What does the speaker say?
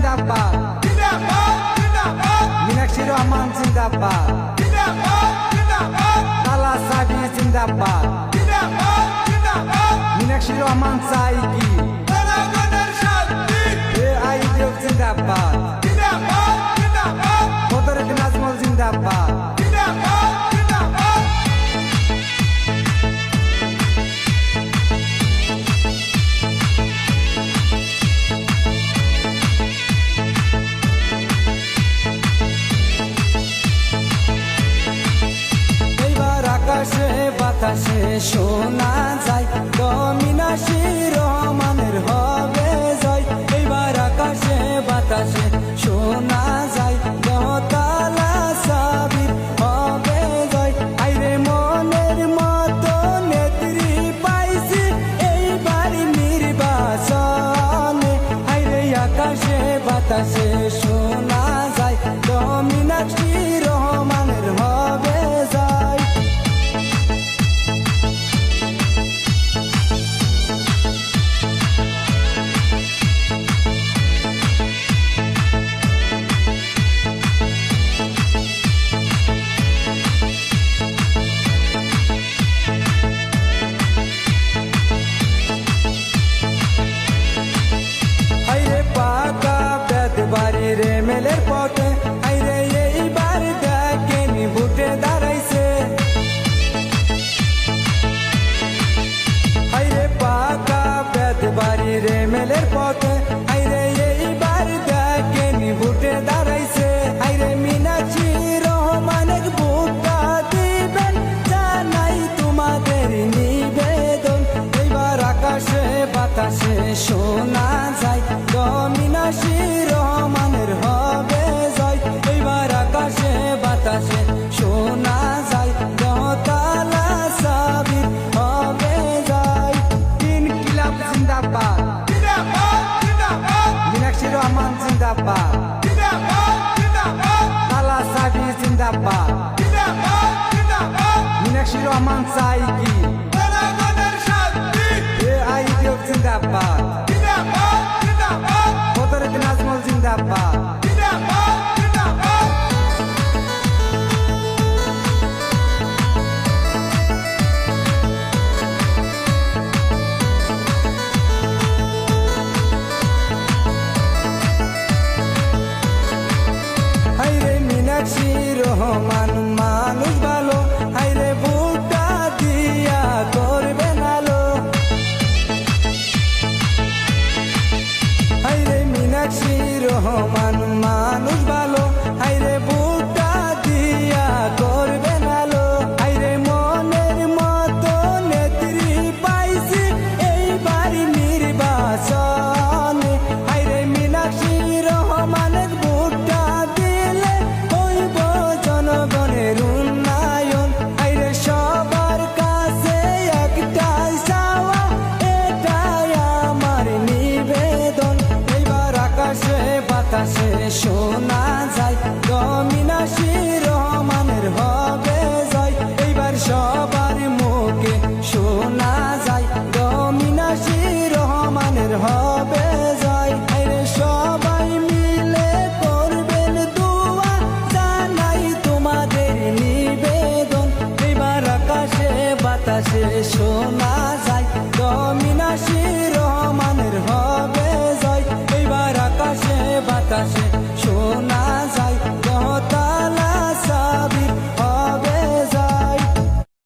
জিন্দাবাদ মীনাক্ষী রহমান জিন্দাবাদ তালা সাবি জিন্দাবাদ মীনাক্ষী রহমান চাই কি আইডিও জিন্দাবাদ বদরুদ্দ নাজমুল জিন্দাবাদ আকাশে বাতাসে শোনা যায় মীনাক্ষী রহমানের হবে জয়। এইবার আকাশে বাতাসে শোনা যায় তালা সাবির হবে জয়। আইরে মনের মতো নেত্রী পাইছি এইবার নির্বাচনে। আইরে আকাশে বাতাসে শোনা যায় মীনাক্ষী রহমানের হবে জয়। বাড়ির মেলের পথে আইরে এইবার দেখেনি ভোটে দাঁড়াইছে। আইরে পাকা বেদ বাড়ির মেলের পথে আইরে এইবার দেখেনি ভোটে দাঁড়াইছে। আইরে মীনাক্ষী রহমানের ভোটটা দিবেন জানাই তোমাদের নিবেদন। এইবার আকাশে বাতাসে শোনা যায় মীনাক্ষী রহমানের হবে জয়। এইবার আকাশে বাতাসে শোনা যায় তালা সাবির হবে জয়। ইনকিলাব জিন্দাবাদ মীনাক্ষী রহমান জিন্দাবাদ তালা সাবি জিন্দাবাদ মীনাক্ষী রহমান চাই কি আইডিও জিন্দাবাদ বদরুদ্দ নাজমুল জিন্দাবাদ হাইরে মীনাক্ষী রহমান মানুষ ভালো হাইরে ভোটটা দিয়া করবে নালো। হাইরে মীনাক্ষী রহমান মানুষ ভালো হাইরে ভোটটা দিয়া করবে নালো। হাইরে মনের মতো নেত্রী পাইছি এইবার নির্বাচনে। হাইরে মীনাক্ষী রহমানের ভোটটা দিলে হইব জনগণের উন্নয়ন। হাইরে সবার কাছে একটাই চাওয়া এটাই আমার নিবেদন। এইবার আকাশে বাতাসে শোনা যায় মীনাক্ষী রহমানের হবে জয়। এইবার সবার মুখে শোনা যায় মীনাক্ষী রহমানের হবে জয়। আইরে সবাই মিলে করবেন দোয়া জানাই তোমাদের নিবেদন। এইবার আকাশে বাতাসে শোনা যায় মীনাক্ষী রহমানের হবে জয়। এইবার আকাশে বাতাসে